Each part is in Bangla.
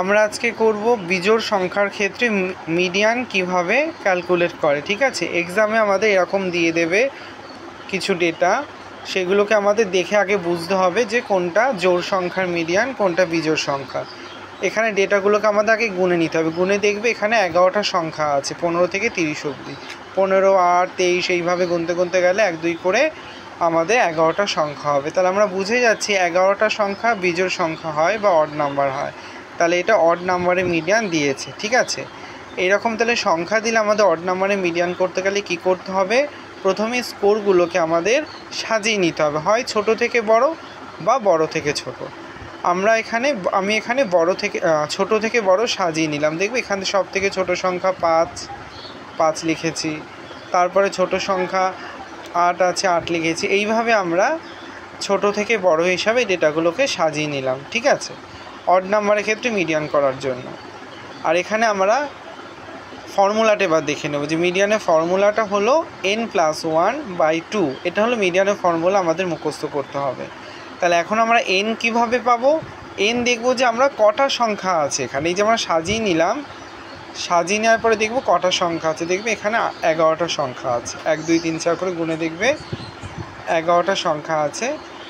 আমরা আজকে করব বিজোড় সংখ্যার ক্ষেত্রে মিডিয়ান কিভাবে ক্যালকুলেট করে। ঠিক আছে, এক্সামে আমাদের এরকম দিয়ে দেবে কিছু ডেটা, সেগুলোকে আমাদের দেখে আগে বুঝতে হবে যে কোনটা জোড় সংখ্যার মিডিয়ান, কোনটা বিজোড় সংখ্যা। এখানে ডেটাগুলোকে আমাদের আগে গুনে নিতে হবে। গুনে দেখবে এখানে 11টা সংখ্যা আছে 15 থেকে 30 অবধি। 15, 8, 23 এইভাবে গুনতে গুনতে গেলে 1 2 করে আমাদের 11টা সংখ্যা হবে। তাহলে আমরা বুঝে যাচ্ছি 11টা সংখ্যা বিজোড় সংখ্যা হয় বা অড নাম্বার হয়। তাহলে এটা অড নাম্বারে মিডিয়ান দিয়েছে। ঠিক আছে, এইরকম তাহলে সংখ্যা দিলে আমাদের অড নাম্বারে মিডিয়ান করতে গেলে কি করতে হবে? প্রথমে স্কোরগুলোকে আমাদের সাজিয়ে নিতে হবে, হয় ছোট থেকে বড় বা বড় থেকে ছোট। আমি এখানে ছোট থেকে বড় সাজিয়ে নিলাম। দেখবে এখানে সব থেকে ছোট সংখ্যা 5 লিখেছি, তারপরে ছোট সংখ্যা 8 আছে 8 লিখেছি। এইভাবে আমরা ছোট থেকে বড় হিসাবে ডেটাগুলোকে সাজিয়ে নিলাম। ঠিক আছে, অড নাম্বারের ক্ষেত্রে মিডিয়ান করার জন্য। আর এখানে আমরা ফর্মুলাটা এবার দেখে নেব যে মিডিয়ানের ফর্মুলাটা হলো n+1/2। এটা হলো মিডিয়ানের ফর্মুলা, আমাদের মুখস্থ করতে হবে। তাহলে এখন আমরা n কিভাবে পাবো? n দেখব যে আমরা কটা সংখ্যা আছে এখানে। এই যে আমরা সাজিয়ে নিলাম, সাজিয়ে নেওয়ার পরে দেখব কটা সংখ্যা আছে। দেখবে এখানে 11টা সংখ্যা আছে। 1 2 3 4 করে গুনে দেখবে 11টা সংখ্যা আছে।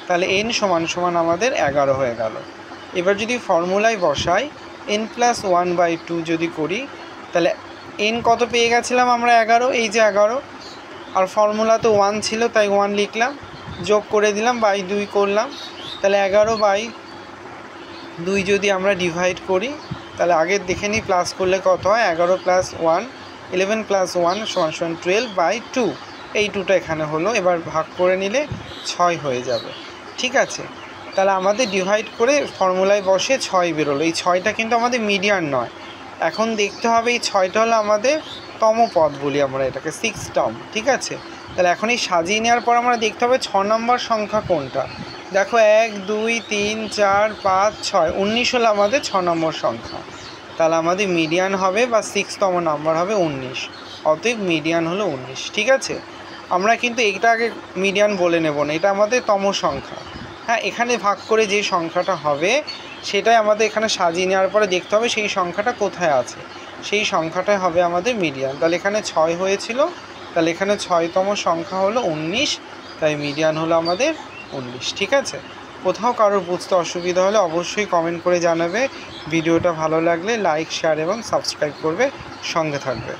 তাহলে n সমান আমাদের 11 হয়ে গেল। এবার যদি ফর্মুলায় বসাই n+1/2 যদি করি, তাহলে n কত পেয়ে গেছিলাম আমরা? 11। এই যে 11, আর ফর্মুলা তো 1 ছিল তাই 1 লিখলাম, যোগ করে দিলাম, বাই 2 করলাম। তাহলে 11/2 যদি আমরা ডিভাইড করি, তাহলে আগে দেখে নিই প্লাস করলে কত হয়। 11 + 1 11 + 1 = 12/2। এই 2টা এখানে হলো। এবার ভাগ করে নিলে 6 হয়ে যাবে। ঠিক আছে, তাহলে আমাদের ডিভাইড করে ফর্মুলায় বসে 6 বেরোলো। এই 6টা কিন্তু আমাদের মিডিয়ান নয়। এখন দেখতে হবে এই 6টা হলো আমাদের তম পদ, বলি আমরা এটাকে 6 টার্ম। ঠিক আছে, তাহলে এখন এই সাজিয়ে নেওয়ার পর আমরা দেখতে হবে 6 নম্বর সংখ্যা কোনটা। দেখো 1 2 3 4 5 6 19 হলো আমাদের 6 নম্বর সংখ্যা। তাহলে আমাদের মিডিয়ান হবে বা 6তম নাম্বার হবে 19। অতএব মিডিয়ান হলো 19। ঠিক আছে, আমরা কিন্তু এইটা আগে মিডিয়ান বলে নেব না, এটা আমাদের তম সংখ্যা। হ্যাঁ, এখানে ভাগ করে যে সংখ্যাটা হবে সেটাই আমাদের এখানে সাজিয়ে নেওয়ার পরে দেখতে হবে সেই সংখ্যাটা কোথায় আছে, সেই সংখ্যাটাই হবে আমাদের মিডিয়ান। তাহলে এখানে 6 হয়েছিল, তাহলে এখানে 6তম সংখ্যা হলো 19, তাই মিডিয়ান হলো আমাদের 19। ঠিক আছে, কোথাও কারোর বুঝতে অসুবিধা হলে অবশ্যই কমেন্ট করে জানাবে। ভিডিওটা ভালো লাগলে লাইক, শেয়ার এবং সাবস্ক্রাইব করবে, সঙ্গে থাকবে।